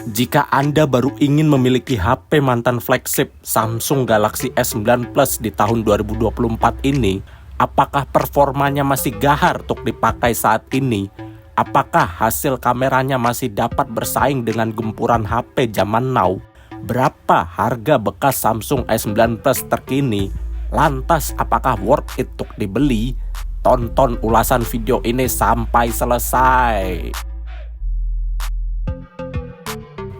Jika Anda baru ingin memiliki HP mantan flagship Samsung Galaxy S9 Plus di tahun 2024 ini, apakah performanya masih gahar untuk dipakai saat ini? Apakah hasil kameranya masih dapat bersaing dengan gempuran HP zaman now? Berapa harga bekas Samsung S9 Plus terkini? Lantas apakah worth it untuk dibeli? Tonton ulasan video ini sampai selesai.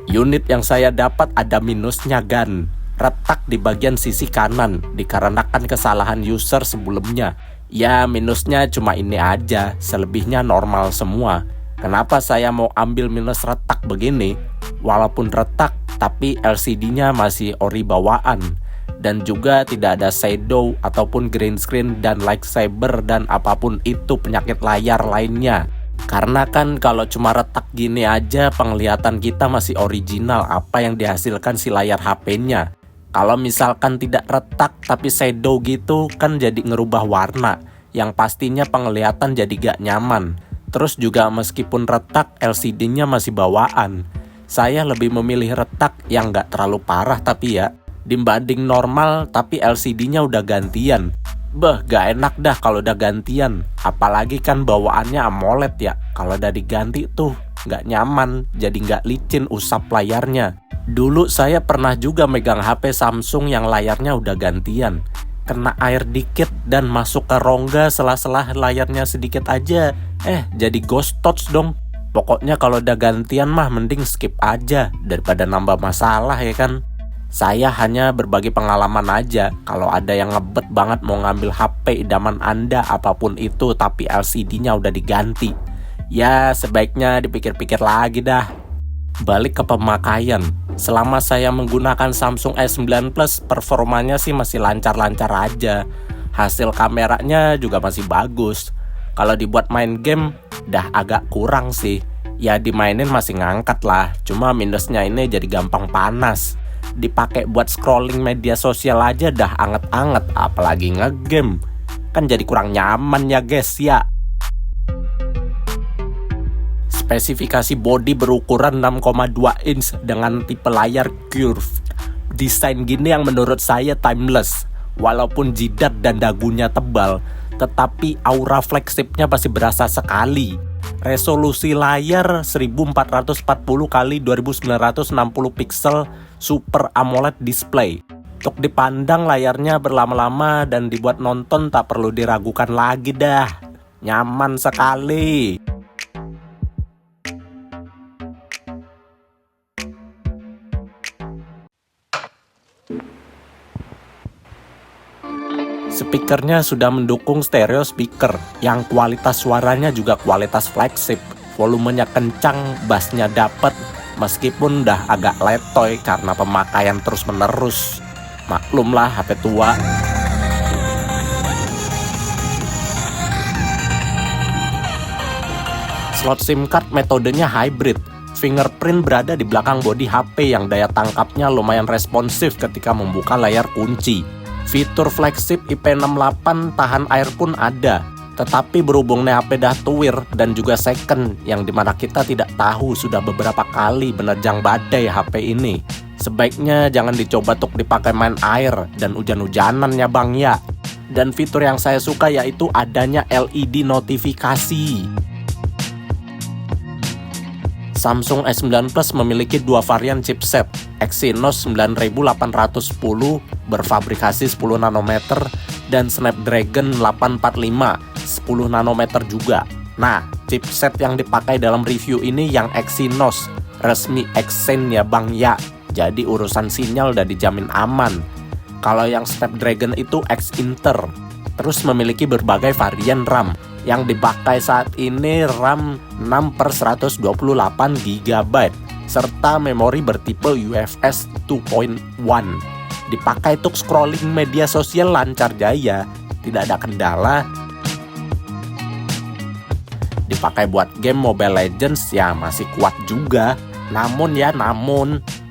Unit yang saya dapat ada minusnya gan, retak di bagian sisi kanan dikarenakan kesalahan user sebelumnya. Ya minusnya cuma ini aja, selebihnya normal semua. Kenapa saya mau ambil minus retak begini? Walaupun retak, tapi LCD-nya masih ori bawaan. Dan juga tidak ada shadow ataupun green screen dan lightsaber dan apapun itu penyakit layar lainnya. Karena kan kalau cuma retak gini aja penglihatan kita masih original apa yang dihasilkan si layar HP-nya. Kalau misalkan tidak retak tapi shadow gitu kan jadi ngerubah warna, yang pastinya penglihatan jadi gak nyaman. Terus juga meskipun retak LCD-nya masih bawaan. Saya lebih memilih retak yang gak terlalu parah tapi ya, dibanding normal tapi LCD-nya udah gantian. Gak enak dah kalau udah gantian. Apalagi kan bawaannya AMOLED ya. Kalau udah diganti tuh gak nyaman, jadi gak licin usap layarnya. Dulu saya pernah juga megang HP Samsung yang layarnya udah gantian. Kena air dikit dan masuk ke rongga sela-sela layarnya sedikit aja, jadi ghost touch dong. Pokoknya kalau udah gantian mah mending skip aja daripada nambah masalah ya kan. Saya hanya berbagi pengalaman aja. Kalau ada yang ngebet banget mau ngambil HP idaman Anda apapun itu tapi LCD-nya udah diganti, ya sebaiknya dipikir-pikir lagi dah. Balik ke pemakaian. Selama saya menggunakan Samsung S9 Plus, performanya sih masih lancar-lancar aja. Hasil kameranya juga masih bagus. Kalau dibuat main game, dah agak kurang sih. Ya dimainin masih ngangkat lah. Cuma minusnya ini jadi gampang panas. Dipakai buat scrolling media sosial aja dah anget-anget, apalagi ngegame. Kan jadi kurang nyaman ya guys ya. Spesifikasi bodi berukuran 6,2 inch dengan tipe layar curve. Desain gini yang menurut saya timeless. Walaupun jidat dan dagunya tebal, tetapi aura flagshipnya masih berasa sekali. Resolusi layar 1440 x 2960 pixel Super AMOLED display. Untuk dipandang layarnya berlama-lama dan dibuat nonton tak perlu diragukan lagi dah. Nyaman sekali. Speakernya sudah mendukung stereo speaker yang kualitas suaranya juga kualitas flagship. Volumenya kencang, bassnya dapet, meskipun udah agak letoy karena pemakaian terus menerus. Maklumlah HP tua. Slot SIM card metodenya hybrid. Fingerprint berada di belakang bodi HP yang daya tangkapnya lumayan responsif ketika membuka layar kunci. Fitur flagship IP68 tahan air pun ada, tetapi berhubung nih HP dah tuir dan juga second, yang dimana kita tidak tahu sudah beberapa kali menerjang badai HP ini. Sebaiknya jangan dicoba untuk dipakai main air dan hujan-hujanan ya bang ya. Dan fitur yang saya suka yaitu adanya LED notifikasi. Samsung S9 Plus memiliki dua varian chipset, Exynos 9810 berfabrikasi 10 nanometer dan Snapdragon 845 10 nanometer juga. Nah, chipset yang dipakai dalam review ini yang Exynos, resmi Exynos ya bang ya. Jadi urusan sinyal udah dijamin aman. Kalau yang Snapdragon itu X-Inter. Terus memiliki berbagai varian RAM. Yang dipakai saat ini RAM 6/128 GB serta memori bertipe UFS 2.1. Dipakai untuk scrolling media sosial lancar jaya, tidak ada kendala. Dipakai buat game Mobile Legends ya masih kuat juga. Namun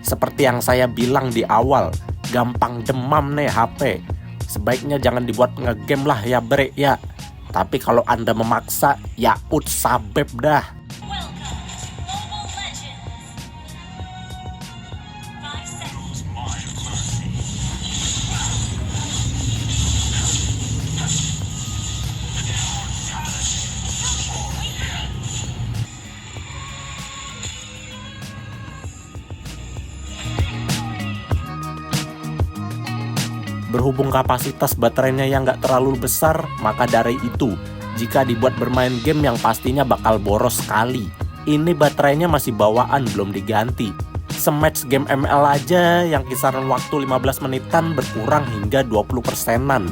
seperti yang saya bilang di awal, gampang demam nih HP. Sebaiknya jangan dibuat ngegame lah ya bre ya. Tapi kalau Anda memaksa, ya sabep dah. Berhubung kapasitas baterainya yang nggak terlalu besar, maka dari itu, jika dibuat bermain game yang pastinya bakal boros sekali. Ini baterainya masih bawaan, belum diganti. Sematch game ML aja yang kisaran waktu 15 menitan berkurang hingga 20%-an.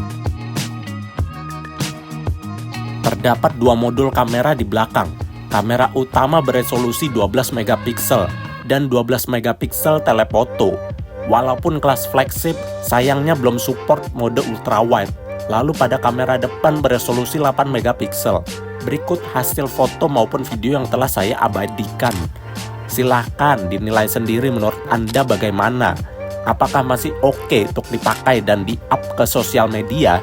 Terdapat dua modul kamera di belakang. Kamera utama beresolusi 12 megapiksel dan 12 megapiksel telefoto. Walaupun kelas flagship, sayangnya belum support mode ultrawide. Lalu pada kamera depan beresolusi 8 megapiksel. Berikut hasil foto maupun video yang telah saya abadikan. Silahkan dinilai sendiri menurut Anda bagaimana. Apakah masih oke untuk dipakai dan di-up ke sosial media?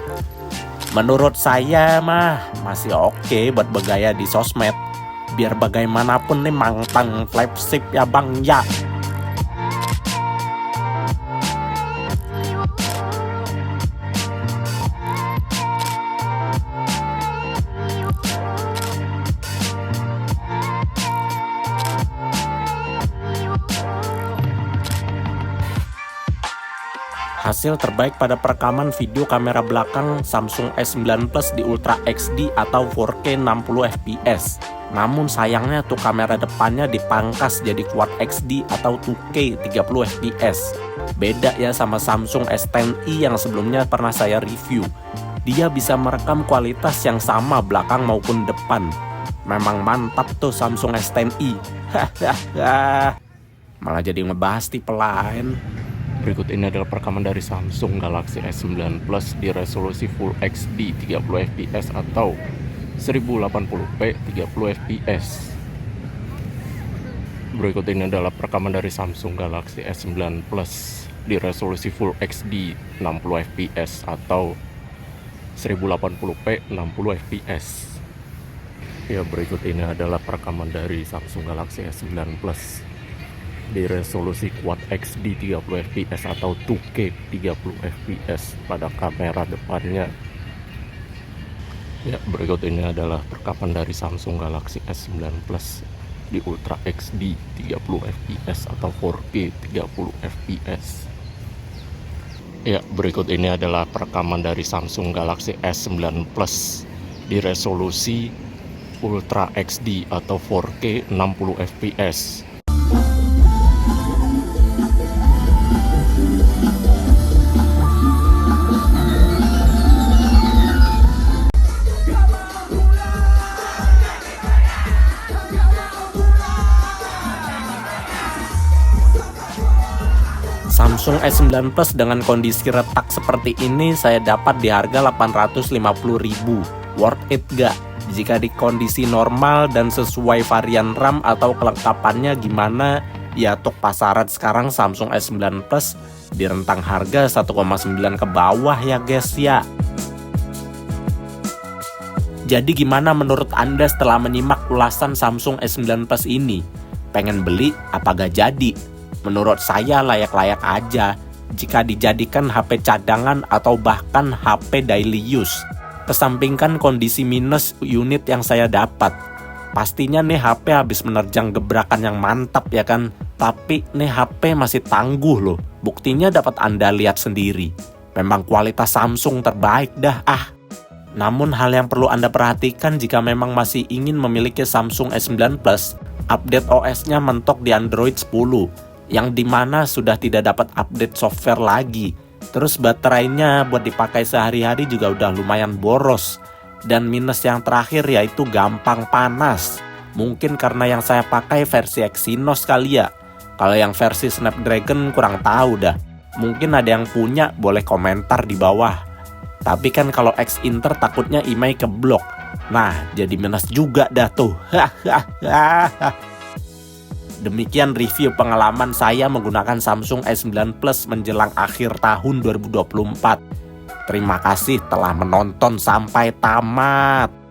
Menurut saya mah masih oke buat bergaya di sosmed. Biar bagaimanapun nih mangtang flagship ya bang ya. Hasil terbaik pada perekaman video kamera belakang Samsung S9 Plus di Ultra HD atau 4K 60 fps. Namun sayangnya tuh kamera depannya dipangkas jadi Quad HD atau 2K 30 fps. Beda ya sama Samsung S10i yang sebelumnya pernah saya review. Dia bisa merekam kualitas yang sama belakang maupun depan. Memang mantap tuh Samsung S10i. Malah jadi ngebahas tipe lain. Berikut ini adalah perekaman dari Samsung Galaxy S9 Plus di resolusi Full HD 30 fps atau 1080p 30 fps. Berikut ini adalah perekaman dari Samsung Galaxy S9 Plus di resolusi Full HD 60 fps atau 1080p 60 fps. Ya, berikut ini adalah perekaman dari Samsung Galaxy S9 Plus di resolusi Quad HD 30 fps atau 2K 30 fps pada kamera depannya. Ya, berikut ini adalah perekaman dari Samsung Galaxy S9 Plus di Ultra HD 30 fps atau 4K 30 fps. Ya, berikut ini adalah perekaman dari Samsung Galaxy S9 Plus di resolusi Ultra HD atau 4K 60 fps. Samsung S9 Plus dengan kondisi retak seperti ini saya dapat di harga 850.000. Worth it gak? Jika di kondisi normal dan sesuai varian RAM atau kelengkapannya gimana? Ya untuk pasaran sekarang Samsung S9 Plus di rentang harga 1,9 ke bawah ya guys ya. Jadi gimana menurut Anda setelah menyimak ulasan Samsung S9 Plus ini? Pengen beli apa gak jadi? Menurut saya layak-layak aja jika dijadikan HP cadangan atau bahkan HP daily use. Kesampingkan kondisi minus unit yang saya dapat. Pastinya nih HP habis menerjang gebrakan yang mantap ya kan. Tapi nih HP masih tangguh loh. Buktinya dapat Anda lihat sendiri. Memang kualitas Samsung terbaik dah Namun hal yang perlu Anda perhatikan jika memang masih ingin memiliki Samsung S9 Plus, update OS-nya mentok di Android 10. Yang dimana sudah tidak dapat update software lagi. Terus baterainya buat dipakai sehari-hari juga udah lumayan boros. Dan minus yang terakhir yaitu gampang panas. Mungkin karena yang saya pakai versi Exynos kali ya. Kalau yang versi Snapdragon kurang tahu dah. Mungkin ada yang punya, boleh komentar di bawah. Tapi kan kalau X-Inter takutnya email keblok. Nah jadi minus juga dah tuh. Demikian review pengalaman saya menggunakan Samsung S9 Plus menjelang akhir tahun 2024. Terima kasih telah menonton sampai tamat.